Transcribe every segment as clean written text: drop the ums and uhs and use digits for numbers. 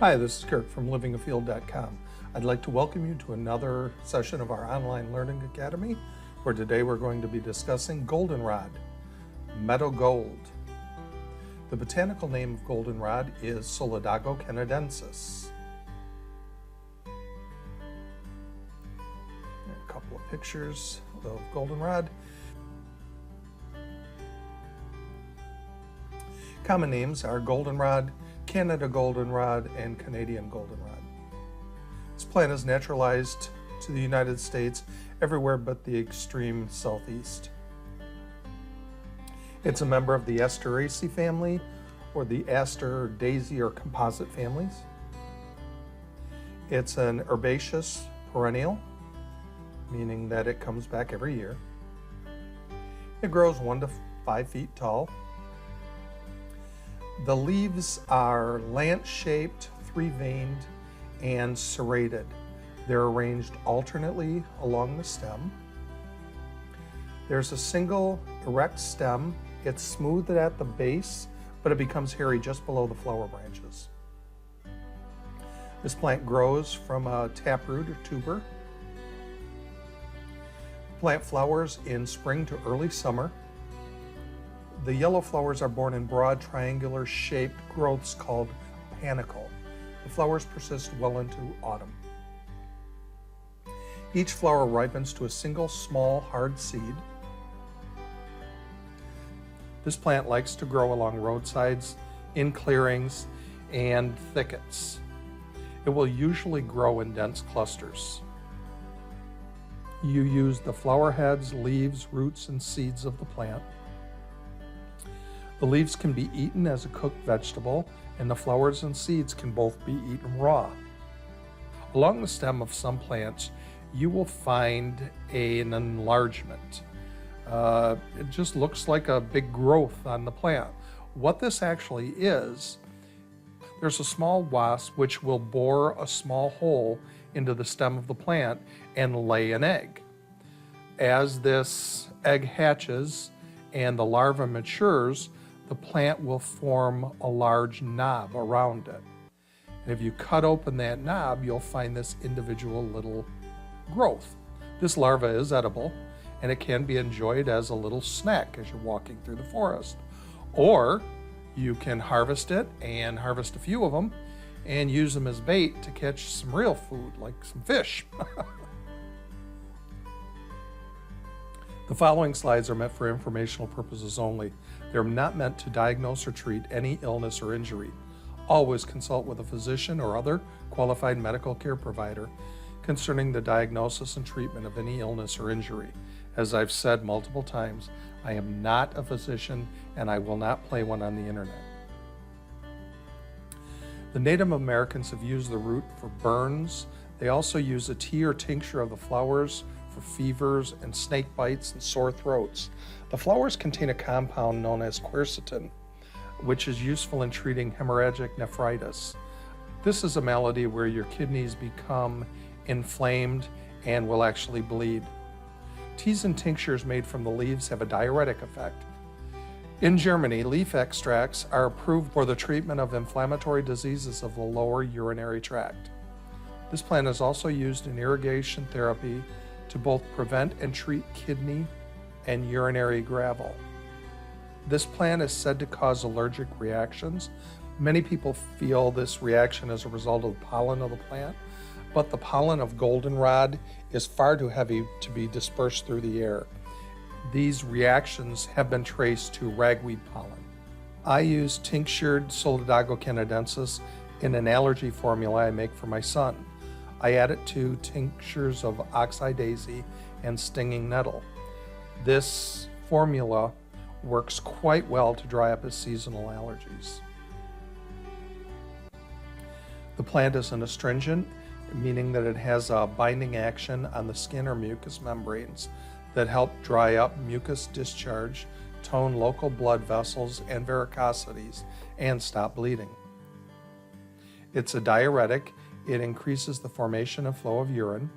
Hi, this is Kirk from livingafield.com. I'd like to welcome you to another session of our online learning academy, where today we're going to be discussing goldenrod, meadow gold. The botanical name of goldenrod is Solidago canadensis. A couple of pictures of goldenrod. Common names are goldenrod, Canada goldenrod, and Canadian goldenrod. This plant is naturalized to the United States everywhere but the extreme southeast. It's a member of the Asteraceae family, or the aster, daisy, or composite families. It's an herbaceous perennial, meaning that it comes back every year. It grows 1 to 5 feet tall. The leaves are lance-shaped, 3-veined, and serrated. They're arranged alternately along the stem. There's a single erect stem. It's smoothed at the base, but it becomes hairy just below the flower branches. This plant grows from a taproot or tuber. The plant flowers in spring to early summer. The yellow flowers are born in broad, triangular shaped growths called panicle. The flowers persist well into autumn. Each flower ripens to a single small, hard seed. This plant likes to grow along roadsides, in clearings, and thickets. It will usually grow in dense clusters. You use the flower heads, leaves, roots, and seeds of the plant. The leaves can be eaten as a cooked vegetable, and the flowers and seeds can both be eaten raw. Along the stem of some plants, you will find an enlargement. It just looks like a big growth on the plant. What this actually is, there's a small wasp which will bore a small hole into the stem of the plant and lay an egg. As this egg hatches and the larva matures, the plant will form a large knob around it. And if you cut open that knob, you'll find this individual little growth. This larva is edible, and it can be enjoyed as a little snack as you're walking through the forest. Or you can harvest it and harvest a few of them and use them as bait to catch some real food, like some fish. The following slides are meant for informational purposes only. They're not meant to diagnose or treat any illness or injury. Always consult with a physician or other qualified medical care provider concerning the diagnosis and treatment of any illness or injury. As I've said multiple times, I am not a physician and I will not play one on the internet. The Native Americans have used the root for burns. They also use a tea or tincture of the flowers for fevers and snake bites and sore throats. The flowers contain a compound known as quercetin, which is useful in treating hemorrhagic nephritis. This is a malady where your kidneys become inflamed and will actually bleed. Teas and tinctures made from the leaves have a diuretic effect. In Germany, leaf extracts are approved for the treatment of inflammatory diseases of the lower urinary tract. This plant is also used in irrigation therapy to both prevent and treat kidney and urinary gravel. This plant is said to cause allergic reactions. Many people feel this reaction as a result of the pollen of the plant, but the pollen of goldenrod is far too heavy to be dispersed through the air. These reactions have been traced to ragweed pollen. I use tinctured Solidago canadensis in an allergy formula I make for my son. I add it to tinctures of oxeye daisy and stinging nettle. This formula works quite well to dry up his seasonal allergies. The plant is an astringent, meaning that it has a binding action on the skin or mucous membranes that help dry up mucus discharge, tone local blood vessels and varicosities, and stop bleeding. It's a diuretic. It increases the formation and flow of urine.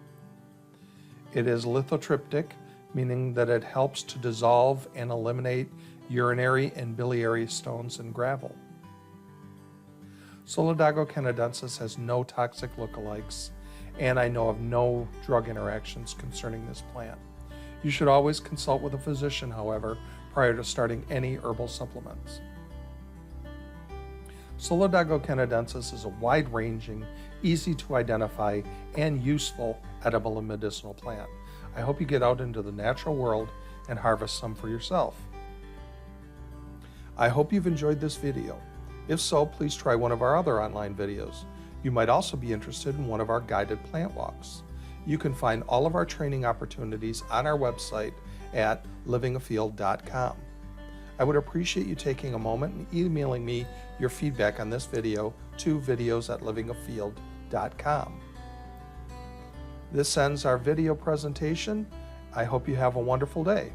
It is lithotriptic, meaning that it helps to dissolve and eliminate urinary and biliary stones and gravel. Solidago canadensis has no toxic lookalikes, and I know of no drug interactions concerning this plant. You should always consult with a physician, however, prior to starting any herbal supplements. Solidago canadensis is a wide-ranging, easy-to-identify, and useful edible and medicinal plant. I hope you get out into the natural world and harvest some for yourself. I hope you've enjoyed this video. If so, please try one of our other online videos. You might also be interested in one of our guided plant walks. You can find all of our training opportunities on our website at livingafield.com. I would appreciate you taking a moment and emailing me your feedback on this video to videos@livingafield.com. This ends our video presentation. I hope you have a wonderful day.